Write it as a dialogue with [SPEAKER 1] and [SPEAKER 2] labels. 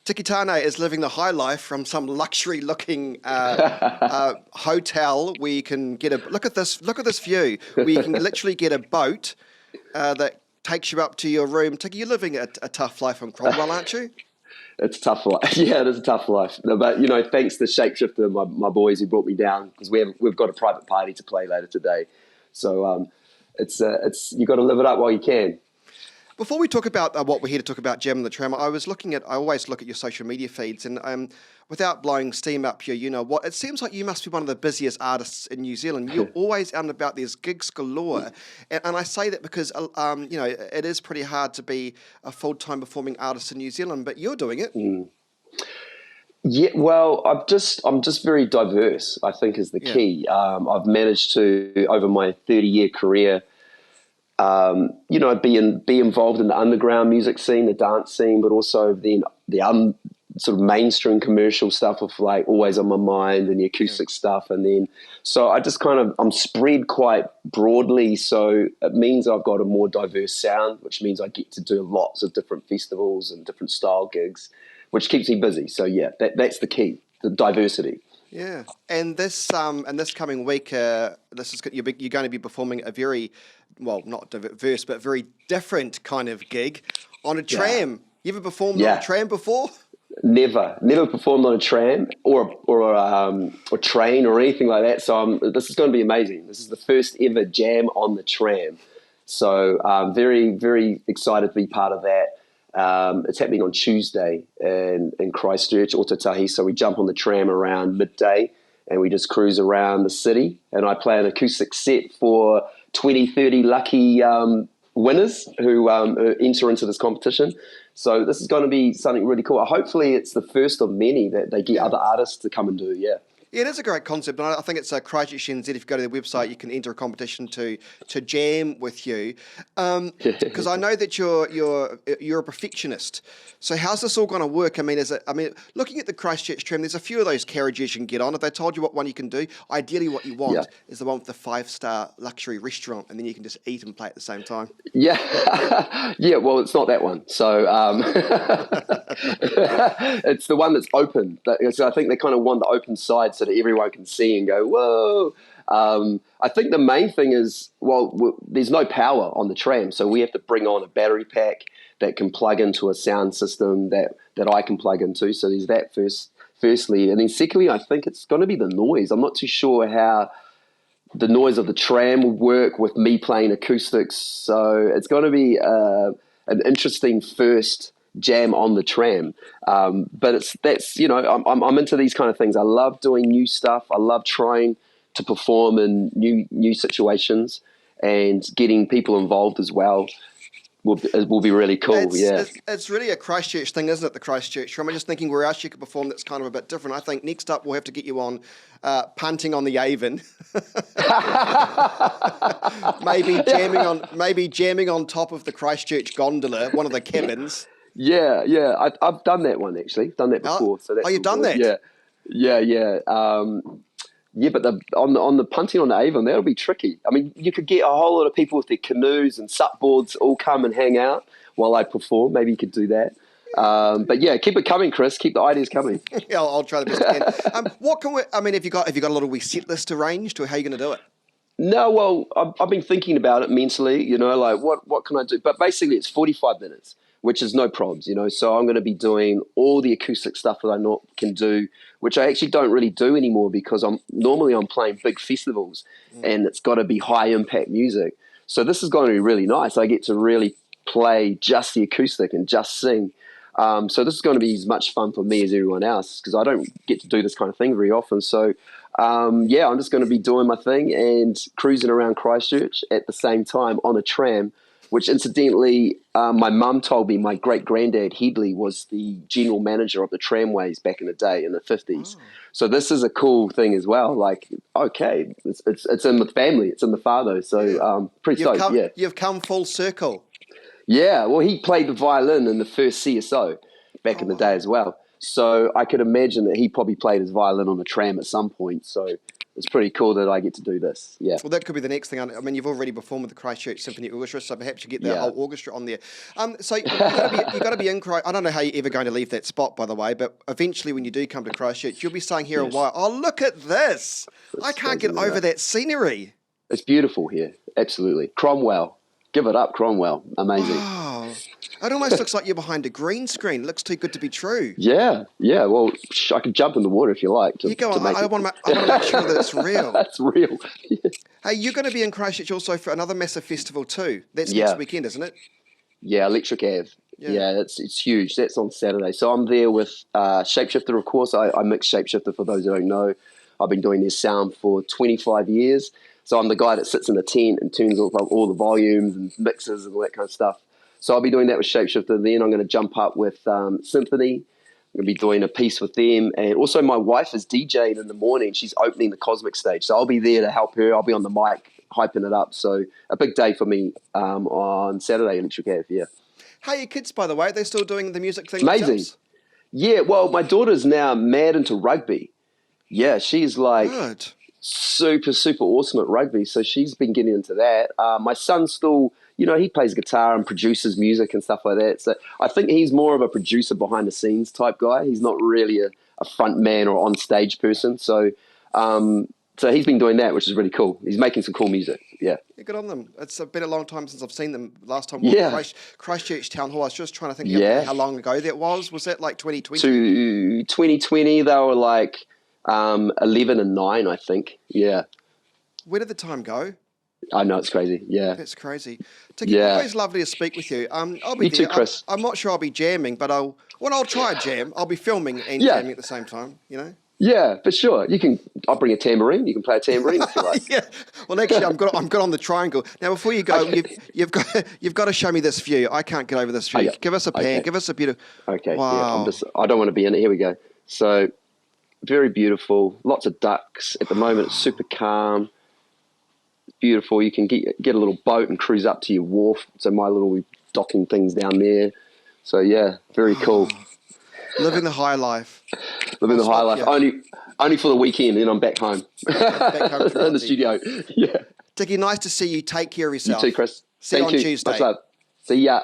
[SPEAKER 1] Tiki Taane is living the high life from some luxury-looking hotel where you can get a look at this view. Where you can literally get a boat that takes you up to your room. Tiki, you're living a tough life in Cromwell, aren't you?
[SPEAKER 2] It's a tough life. Yeah, it is a tough life. No, but thanks to Shapeshifter, my boys who brought me down, because we've got a private party to play later today. So it's you got to live it up while you can.
[SPEAKER 1] Before we talk about what we're here to talk about, Jam and the Tram, I always look at your social media feeds, and without blowing steam up here, it seems like you must be one of the busiest artists in New Zealand. You're always out and about. There's gigs galore, and I say that because it is pretty hard to be a full-time performing artist in New Zealand, but you're doing it.
[SPEAKER 2] Yeah, well, I'm just very diverse, I think, is the key. I've managed to, over my 30-year career, be involved in the underground music scene, the dance scene, but also the sort of mainstream commercial stuff of like Always on My Mind and the acoustic stuff. And then, so I just I'm spread quite broadly. So it means I've got a more diverse sound, which means I get to do lots of different festivals and different style gigs, which keeps me busy. So yeah, that's the key, the diversity.
[SPEAKER 1] Yeah, and this coming week, you're going to be performing a very, well, not diverse, but very different kind of gig on a tram. Yeah. You ever performed on a tram before? Never
[SPEAKER 2] performed on a tram or train or anything like that. So this is going to be amazing. This is the first ever jam on the tram. So I'm very, very excited to be part of that. It's happening on Tuesday in Christchurch, Otatahi. So we jump on the tram around midday and we just cruise around the city. And I play an acoustic set for 20, 30 lucky winners who enter into this competition. So this is going to be something really cool. Hopefully it's the first of many that they get other artists to come and do,
[SPEAKER 1] Yeah, it is a great concept, and I think it's Christchurch NZ. If you go to their website, you can enter a competition to jam with you. Because I know that you're a perfectionist. So how's this all going to work? I mean, looking at the Christchurch tram, there's a few of those carriages you can get on. If they told you what one you can do, ideally what you want is the one with the 5-star luxury restaurant, and then you can just eat and play at the same time.
[SPEAKER 2] Yeah, yeah. Well, it's not that one. So it's the one that's open. So I think they kind of want the open side so that everyone can see and go, whoa. I think the main thing is, there's no power on the tram, so we have to bring on a battery pack that can plug into a sound system that I can plug into. So there's that firstly. And then secondly, I think it's going to be the noise. I'm not too sure how the noise of the tram will work with me playing acoustics. So it's going to be an interesting first jam on the tram. But I'm into these kind of things. I love doing new stuff. I love trying to perform in new situations, and getting people involved as well will be really cool.
[SPEAKER 1] It's really a Christchurch thing, isn't it? The Christchurch tram. I'm just thinking where else you could perform that's kind of a bit different. I think next up we'll have to get you on punting on the Avon. maybe jamming on top of the Christchurch gondola, one of the cabins.
[SPEAKER 2] Yeah. I've done that one actually. Done that before. So
[SPEAKER 1] you've done that?
[SPEAKER 2] Yeah. Yeah, but on the punting on the Avon, that'll be tricky. I mean, you could get a whole lot of people with their canoes and supboards all come and hang out while I perform. Maybe you could do that. But yeah, keep it coming, Chris. Keep the ideas coming.
[SPEAKER 1] Yeah, I'll try the best I can. Have you got a little wee set list arranged, or how are you going to do it?
[SPEAKER 2] No, well, I've been thinking about it mentally, like what can I do? But basically it's 45 minutes, which is no probs, So I'm going to be doing all the acoustic stuff that I can do, which I actually don't really do anymore because I'm playing big festivals and it's got to be high impact music. So this is going to be really nice. I get to really play just the acoustic and just sing. So this is going to be as much fun for me as everyone else because I don't get to do this kind of thing very often. So I'm just going to be doing my thing and cruising around Christchurch at the same time on a tram, which incidentally, my mum told me my great-granddad Headley was the general manager of the tramways back in the day in the 50s. Oh. So this is a cool thing as well. Like, okay, it's in the family, it's in the father. So pretty stoked,
[SPEAKER 1] You've come full circle.
[SPEAKER 2] Yeah, well, he played the violin in the first CSO back in the day as well. So I could imagine that he probably played his violin on the tram at some point. So it's pretty cool that I get to do this. Yeah.
[SPEAKER 1] Well, that could be the next thing. I mean, you've already performed with the Christchurch Symphony Orchestra, so perhaps you get the whole orchestra on there. So you've got to be in Christchurch. I don't know how you're ever going to leave that spot, by the way, but eventually when you do come to Christchurch, you'll be staying here a while. Oh, look at this. I can't get over that scenery.
[SPEAKER 2] It's beautiful here. Absolutely. Cromwell. Give it up, Cromwell. Amazing.
[SPEAKER 1] Oh, it almost looks like you're behind a green screen. It looks too good to be true.
[SPEAKER 2] Yeah. Well, I could jump in the water if you like.
[SPEAKER 1] You go on. I want to make sure that it's real.
[SPEAKER 2] That's real. Yeah.
[SPEAKER 1] Hey, you're going to be in Christchurch also for another massive festival too. That's next weekend, isn't it?
[SPEAKER 2] Yeah, Electric Ave. Yeah, it's huge. That's on Saturday. So I'm there with Shapeshifter, of course. I mix Shapeshifter for those who don't know. I've been doing their sound for 25 years. So I'm the guy that sits in the tent and tunes all the volumes and mixes and all that kind of stuff. So I'll be doing that with Shapeshifter. Then I'm going to jump up with Symphony. I'm going to be doing a piece with them. And also my wife is DJing in the morning. She's opening the Cosmic stage. So I'll be there to help her. I'll be on the mic hyping it up. So a big day for me on Saturday, Electric Ave, yeah.
[SPEAKER 1] How are your kids, by the way? They're still doing the music thing?
[SPEAKER 2] Amazing.
[SPEAKER 1] Themselves?
[SPEAKER 2] Yeah, well, my daughter's now mad into rugby. Yeah, she's like...
[SPEAKER 1] Good.
[SPEAKER 2] Super awesome at rugby, so she's been getting into that. My son's still, he plays guitar and produces music and stuff like that, so I think he's more of a producer behind the scenes type guy. He's not really a front man or on stage person, so he's been doing that, which is really cool. He's making some cool music. Yeah,
[SPEAKER 1] good on them. It's been a long time since I've seen them. Last time we were at Christchurch Town Hall. I was just trying to think how long ago that was. Was that like 2020?
[SPEAKER 2] To 2020, they were like 11 and 9, I think. Yeah.
[SPEAKER 1] Where did the time go?
[SPEAKER 2] I know, it's crazy. Yeah.
[SPEAKER 1] That's crazy. Tiki, always lovely to speak with you. I'll be
[SPEAKER 2] you
[SPEAKER 1] there.
[SPEAKER 2] too, Chris.
[SPEAKER 1] I'm not sure I'll be jamming, but I'll try a jam. I'll be filming and jamming at the same time,
[SPEAKER 2] Yeah, for sure. I'll bring a tambourine. You can play a tambourine if you like.
[SPEAKER 1] Yeah. Well, actually, I'm good on the triangle. Now, before you go, you've got to show me this view. I can't get over this view. Give us a pan.
[SPEAKER 2] Okay.
[SPEAKER 1] Give us a beautiful.
[SPEAKER 2] Okay.
[SPEAKER 1] Wow.
[SPEAKER 2] Yeah, I don't want to be in it. Here we go. So, very beautiful. Lots of ducks at the moment. It's super calm. It's beautiful. You can get a little boat and cruise up to your wharf. So my little docking things down there. So yeah, very cool.
[SPEAKER 1] Living the high life.
[SPEAKER 2] Living the high life. Only for the weekend, and I'm back home.
[SPEAKER 1] Back home
[SPEAKER 2] in the studio. Yeah.
[SPEAKER 1] Tiki, nice to see you. Take care of yourself.
[SPEAKER 2] You too, Chris.
[SPEAKER 1] See you on Tuesday.
[SPEAKER 2] Much love. See ya.